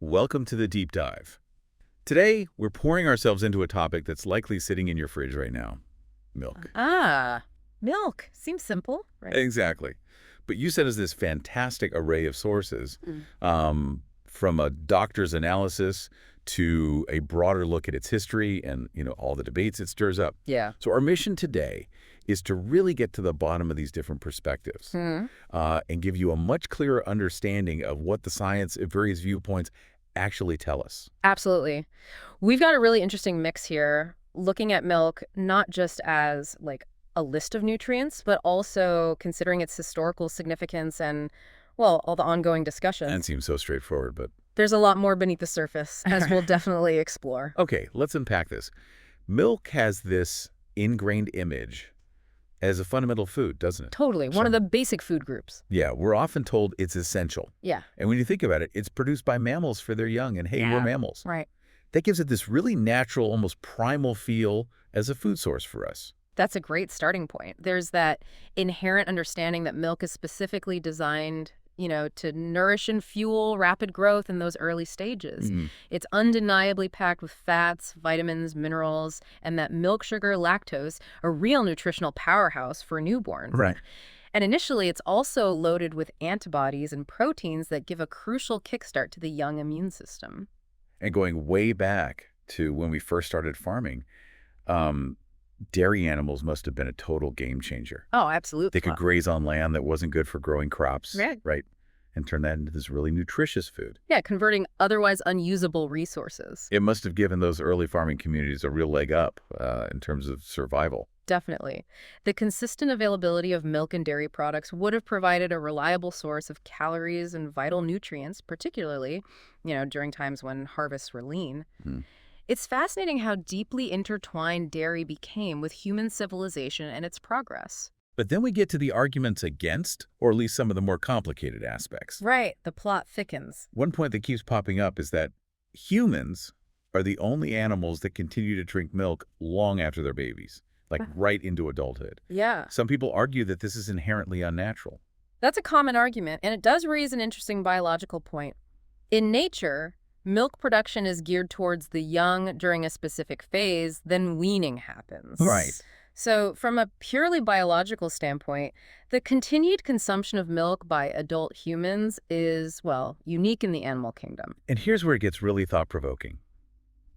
Welcome to the deep dive. Today, we're pouring ourselves into a topic that's likely sitting in your fridge right now. Milk. Milk. Seems simple, right? Exactly. But you sent us this fantastic array of sources, Mm. from a doctor's analysis to a broader look at its history and, all the debates it stirs up. Yeah. So our mission today is to really get to the bottom of these different perspectives and give you a much clearer understanding of what the science at various viewpoints actually tell us. Absolutely. We've got a really interesting mix here, looking at milk not just as like a list of nutrients, but also considering its historical significance and, well, all the ongoing That discussions. seems so straightforward, but There's a lot more beneath the surface, as we'll definitely explore. okay, let's unpack this. Milk has this ingrained image as a fundamental food, doesn't it? Totally. One of the basic food groups. Yeah, we're often told it's essential. Yeah. And when you think about it, it's produced by mammals for their young, and hey, we're Yeah. mammals. Right. That gives it this really natural, almost primal feel as a food source for us. That's a great starting point. There's that inherent understanding that milk is specifically designed, to nourish and fuel rapid growth in those early stages. Mm, It's undeniably packed with fats, vitamins, minerals, and that milk sugar, lactose, a real nutritional powerhouse for a newborn. right. And initially, it's also loaded with antibodies and proteins that give a crucial kickstart to the young immune system. And going way back to when we first started farming, dairy animals must have been a total game changer. Oh, absolutely. They could graze on land that wasn't good for growing crops, Right. right? And turn that into this really nutritious food. Yeah, converting otherwise unusable resources. It must have given those early farming communities a real leg up in terms of survival. Definitely. The consistent availability of milk and dairy products would have provided a reliable source of calories and vital nutrients, particularly, during times when harvests were lean. Hmm. It's fascinating how deeply intertwined dairy became with human civilization and its progress. But then we get to the arguments against, or at least some of the more complicated aspects. Right, the plot thickens. One point that keeps popping up is that humans are the only animals that continue to drink milk long after they're babies, like right into adulthood. Yeah, Some people argue that this is inherently unnatural. that's a common argument, and it does raise an interesting biological point. In nature, milk production is geared towards the young during a specific phase, then weaning happens. Right. So from a purely biological standpoint, the continued consumption of milk by adult humans is, well, unique in the animal kingdom. And here's where it gets really thought-provoking.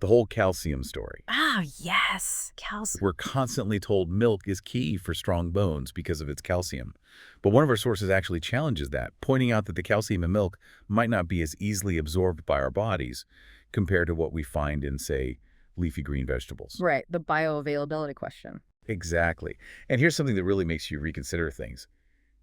The whole calcium story. Ah, yes, calcium. We're constantly told milk is key for strong bones because of its calcium. But one of our sources actually challenges that, pointing out that the calcium in milk might not be as easily absorbed by our bodies compared to what we find in, say, leafy green vegetables. Right, the bioavailability question. Exactly. And here's something that really makes you reconsider things.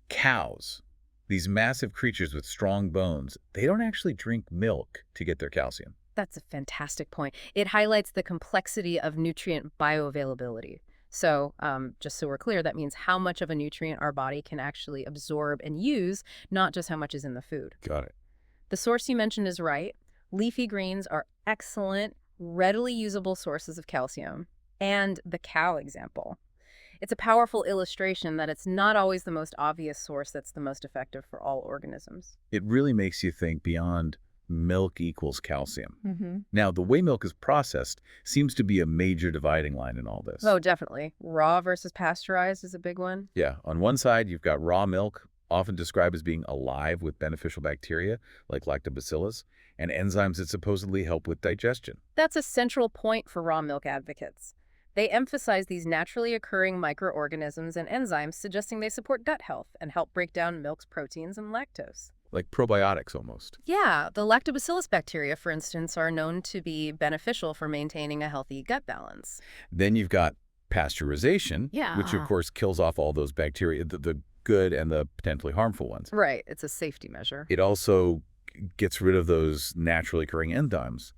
Cows, these massive creatures with strong bones, they don't actually drink milk to get their calcium. That's a fantastic point. It highlights the complexity of nutrient bioavailability. So just so we're clear, that means how much of a nutrient our body can actually absorb and use, not just how much is in the food. Got it. The source you mentioned is right. Leafy greens are excellent, readily usable sources of calcium. And the cow example. It's a powerful illustration that it's not always the most obvious source that's the most effective for all organisms. It really makes you think beyond milk equals calcium. Mm-hmm. Now, the way milk is processed seems to be a major dividing line in all this. Oh, definitely. Raw versus pasteurized is a big one. Yeah, on one side, you've got raw milk, often described as being alive with beneficial bacteria like lactobacillus and enzymes that supposedly help with digestion. That's a central point for raw milk advocates. They emphasize these naturally occurring microorganisms and enzymes, suggesting they support gut health and help break down milk's proteins and lactose. Like probiotics almost. Yeah, the lactobacillus bacteria, for instance, are known to be beneficial for maintaining a healthy gut balance. Then you've got pasteurization, Yeah. which of course kills off all those bacteria, the good and the potentially harmful ones. Right, it's a safety measure. It also gets rid of those naturally occurring enzymes.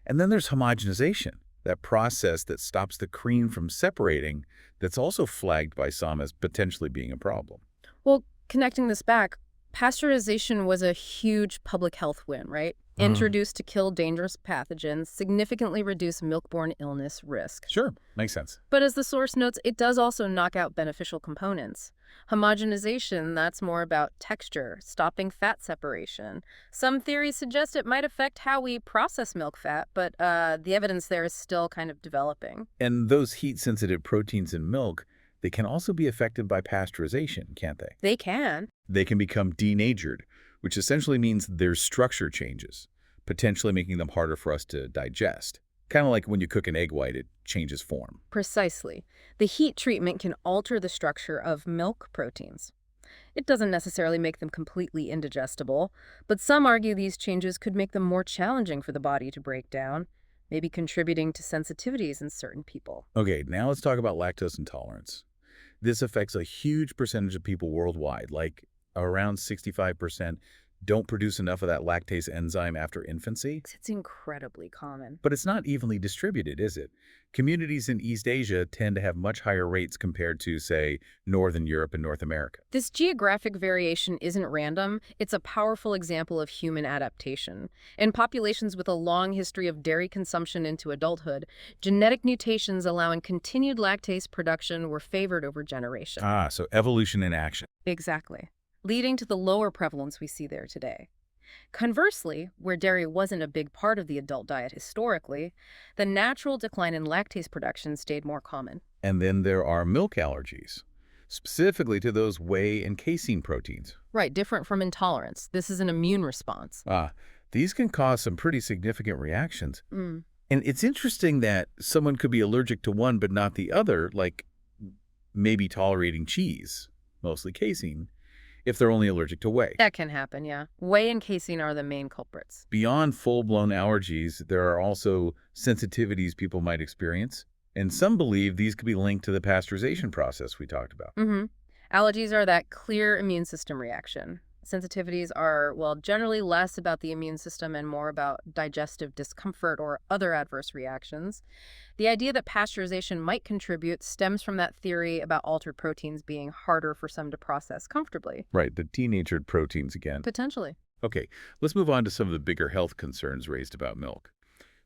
And then there's homogenization, that process that stops the cream from separating that's also flagged by some as potentially being a problem. Well, connecting this back, pasteurization was a huge public health win, right? introduced to kill dangerous pathogens, significantly reduce milk-borne illness risk. Sure, makes sense. But as the source notes, it does also knock out beneficial components. Homogenization, that's more about texture, stopping fat separation. Some theories suggest it might affect how we process milk fat, but the evidence there is still kind of developing. And those heat-sensitive proteins in milk, they can also be affected by pasteurization, can't they? They can. They can become denatured, which essentially means their structure changes, potentially making them harder for us to digest. Kind of like when you cook an egg white, it changes form. Precisely. The heat treatment can alter the structure of milk proteins. It doesn't necessarily make them completely indigestible, but some argue these changes could make them more challenging for the body to break down, maybe contributing to sensitivities in certain people. Okay, now let's talk about lactose intolerance. This affects a huge percentage of people worldwide, like around 65% don't produce enough of that lactase enzyme after infancy. It's incredibly common. But it's not evenly distributed, is it? Communities in East Asia tend to have much higher rates compared to, say, Northern Europe and North America. This geographic variation isn't random. It's a powerful example of human adaptation. In populations with a long history of dairy consumption into adulthood, genetic mutations allowing continued lactase production were favored over generations. Ah, so evolution in action. Exactly, leading to the lower prevalence we see there today. Conversely, where dairy wasn't a big part of the adult diet historically, the natural decline in lactase production stayed more common. And then there are milk allergies, specifically to those whey and casein proteins. Right, different from intolerance. This is an immune response. Ah, these can cause some pretty significant reactions. Mm. And it's interesting that someone could be allergic to one but not the other, like maybe tolerating cheese, mostly casein, if they're only allergic to whey. That can happen, yeah. Whey and casein are the main culprits. Beyond full-blown allergies, there are also sensitivities people might experience, and some believe these could be linked to the pasteurization process we talked about. Allergies are that clear immune system reaction. Sensitivities are, well, generally less about the immune system and more about digestive discomfort or other adverse reactions. The idea that pasteurization might contribute stems from that theory about altered proteins being harder for some to process comfortably. Right, the denatured proteins again. Potentially. Okay, let's move on to some of the bigger health concerns raised about milk.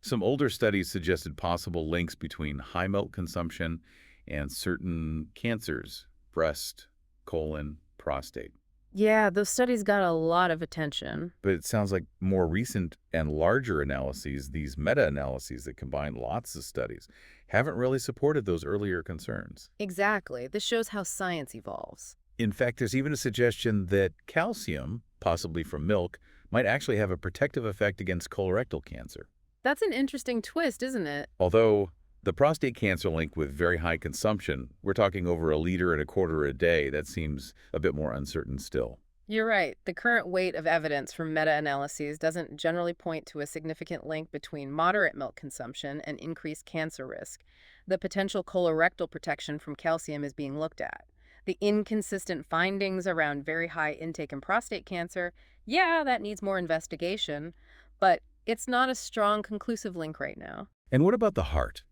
Some older studies suggested possible links between high milk consumption and certain cancers, breast, colon, prostate. Yeah, those studies got a lot of attention. But it sounds like more recent and larger analyses, these meta-analyses that combine lots of studies, haven't really supported those earlier concerns. Exactly. This shows how science evolves. In fact, there's even a suggestion that calcium, possibly from milk, might actually have a protective effect against colorectal cancer. That's an interesting twist, isn't it? Although the prostate cancer link with very high consumption, we're talking over 1.25 liters a day, that seems a bit more uncertain still. You're right. The current weight of evidence from meta-analyses doesn't generally point to a significant link between moderate milk consumption and increased cancer risk. The potential colorectal protection from calcium is being looked at. The inconsistent findings around very high intake in prostate cancer, yeah, that needs more investigation, but it's not a strong, conclusive link right now. And what about the heart?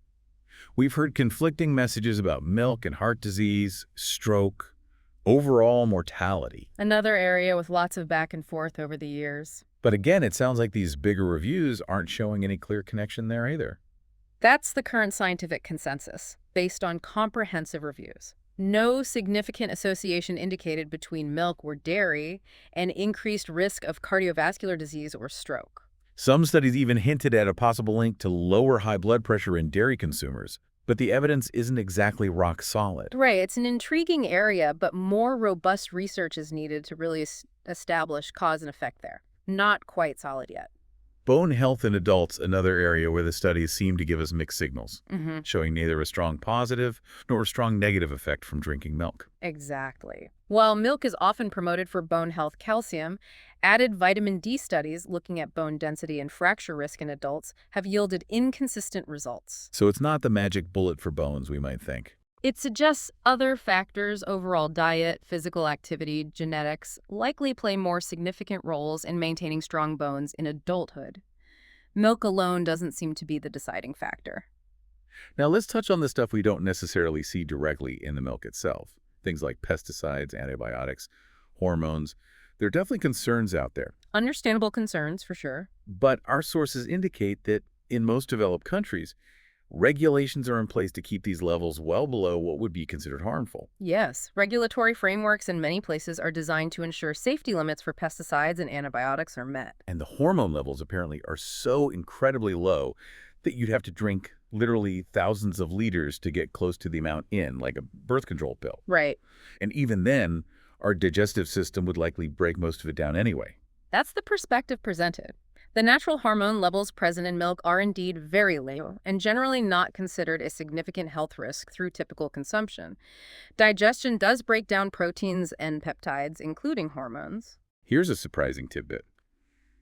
We've heard conflicting messages about milk and heart disease, stroke, overall mortality. Another area with lots of back and forth over the years. But again, it sounds like these bigger reviews aren't showing any clear connection there either. That's the current scientific consensus, based on comprehensive reviews. No significant association indicated between milk or dairy and increased risk of cardiovascular disease or stroke. Some studies even hinted at a possible link to lower high blood pressure in dairy consumers, but the evidence isn't exactly rock solid. Right, it's an intriguing area, but more robust research is needed to really establish cause and effect there. Not quite solid yet. Bone health in adults, another area where the studies seem to give us mixed signals, showing neither a strong positive nor a strong negative effect from drinking milk. Exactly. While milk is often promoted for bone health calcium, added vitamin D studies looking at bone density and fracture risk in adults have yielded inconsistent results. So it's not the magic bullet for bones, we might think. It suggests other factors, overall diet, physical activity, genetics, likely play more significant roles in maintaining strong bones in adulthood. Milk alone doesn't seem to be the deciding factor. Now let's touch on the stuff we don't necessarily see directly in the milk itself. Things like pesticides, antibiotics, hormones. There are definitely concerns out there, Understandable concerns, for sure. but our sources indicate that in most developed countries, regulations are in place to keep these levels well below what would be considered harmful. Yes, regulatory frameworks in many places are designed to ensure safety limits for pesticides and antibiotics are met. And the hormone levels apparently are so incredibly low that you'd have to drink literally thousands of liters to get close to the amount in, like a birth control pill. Right. And even then, our digestive system would likely break most of it down anyway. That's the perspective presented. The natural hormone levels present in milk are indeed very low and generally not considered a significant health risk through typical consumption. Digestion does break down proteins and peptides, including hormones. Here's a surprising tidbit.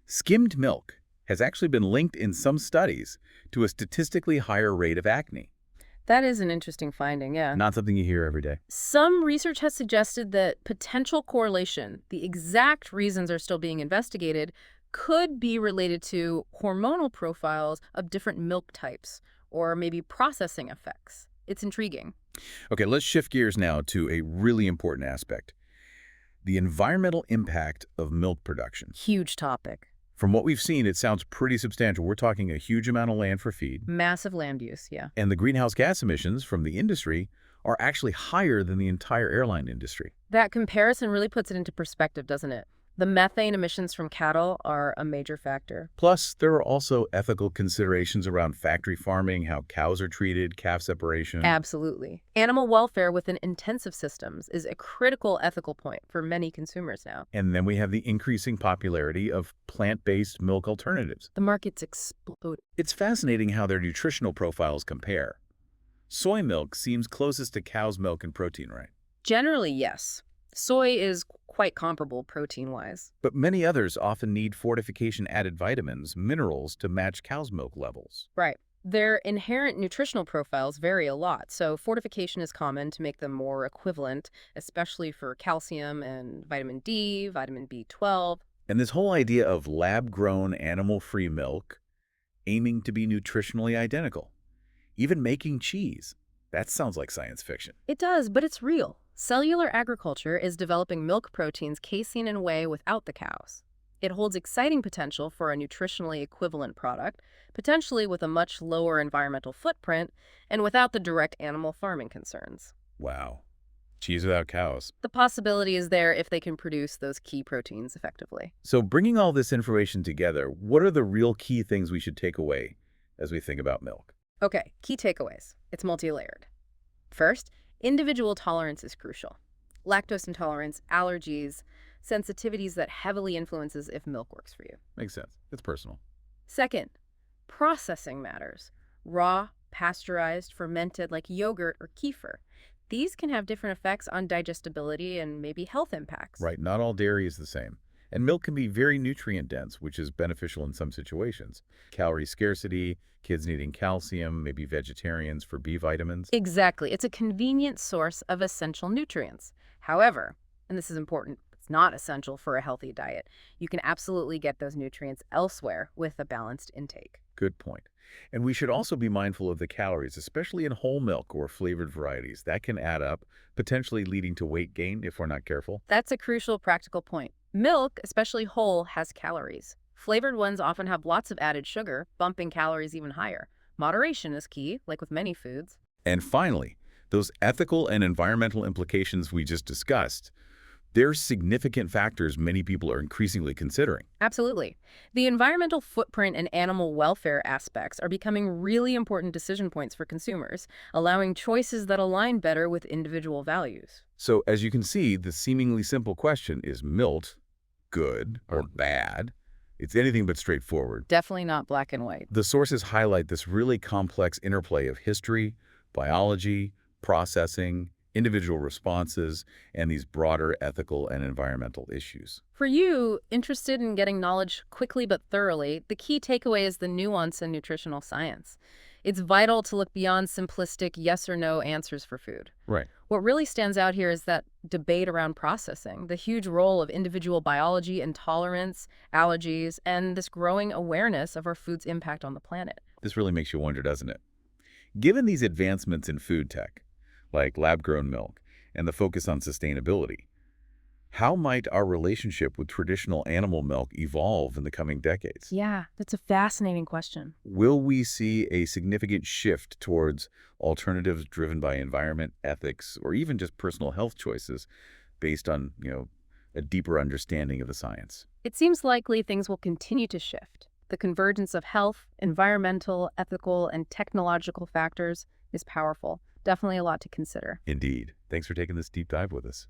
Skimmed milk has actually been linked in some studies to a statistically higher rate of acne. That is an interesting finding, yeah. Not something you hear every day. Some research has suggested that potential correlation, the exact reasons are still being investigated, could be related to hormonal profiles of different milk types or maybe processing effects. It's intriguing. Okay, let's shift gears now to a really important aspect. The environmental impact of milk production. Huge topic. From what we've seen, it sounds pretty substantial. We're talking a huge amount of land for feed. Massive land use, yeah. And the greenhouse gas emissions from the industry are actually higher than the entire airline industry. That comparison really puts it into perspective, doesn't it? The methane emissions from cattle are a major factor. Plus, there are also ethical considerations around factory farming, how cows are treated, calf separation. Absolutely. Animal welfare within intensive systems is a critical ethical point for many consumers now. And then we have the increasing popularity of plant-based milk alternatives. The market's exploded. It's fascinating how their nutritional profiles compare. Soy milk seems closest to cow's milk in protein, right? Generally, yes. Soy is quite comparable protein-wise. But many others often need fortification-added vitamins, minerals to match cow's milk levels. Right. Their inherent nutritional profiles vary a lot, so fortification is common to make them more equivalent, especially for calcium and vitamin D, vitamin B12. And this whole idea of lab-grown, animal-free milk aiming to be nutritionally identical, even making cheese, that sounds like science fiction. It does, but it's real. Cellular agriculture is developing milk proteins casein and whey without the cows. It holds exciting potential for a nutritionally equivalent product, potentially with a much lower environmental footprint and without the direct animal farming concerns. Wow. Cheese without cows. The possibility is there if they can produce those key proteins effectively. So bringing all this information together, what are the real key things we should take away as we think about milk? Okay, key takeaways. It's multi-layered. First, individual tolerance is crucial. Lactose intolerance, allergies, sensitivities that heavily influences if milk works for you. Makes sense. It's personal. Second, processing matters. Raw, pasteurized, fermented like yogurt or kefir. These can have different effects on digestibility and maybe health impacts. Right, not all dairy is the same. And milk can be very nutrient-dense, which is beneficial in some situations. Calorie scarcity, kids needing calcium, maybe vegetarians for B vitamins. Exactly. It's a convenient source of essential nutrients. However, and this is important, it's not essential for a healthy diet. You can absolutely get those nutrients elsewhere with a balanced intake. Good point. And we should also be mindful of the calories, especially in whole milk or flavored varieties. That can add up, potentially leading to weight gain if we're not careful. That's a crucial practical point. Milk, especially whole, has calories. Flavored ones often have lots of added sugar, bumping calories even higher. Moderation is key, like with many foods. And finally, those ethical and environmental implications we just discussed, they're significant factors many people are increasingly considering. Absolutely. The environmental footprint and animal welfare aspects are becoming really important decision points for consumers, allowing choices that align better with individual values. So as you can see, the seemingly simple question is milk good or bad? It's anything but straightforward. Definitely not black and white. The sources highlight this really complex interplay of history, biology, processing, individual responses, and these broader ethical and environmental issues. For you, interested in getting knowledge quickly but thoroughly, the key takeaway is the nuance in nutritional science. It's vital to look beyond simplistic yes or no answers for food. Right. What really stands out here is that debate around processing, the huge role of individual biology, intolerance, allergies, and this growing awareness of our food's impact on the planet. This really makes you wonder, doesn't it? Given these advancements in food tech, like lab-grown milk, and the focus on sustainability, How might our relationship with traditional animal milk evolve in the coming decades? Yeah, that's a fascinating question. Will we see a significant shift towards alternatives driven by environment, ethics, or even just personal health choices based on, a deeper understanding of the science? It seems likely things will continue to shift. The convergence of health, environmental, ethical, and technological factors is powerful. Definitely a lot to consider. Indeed. Thanks for taking this deep dive with us.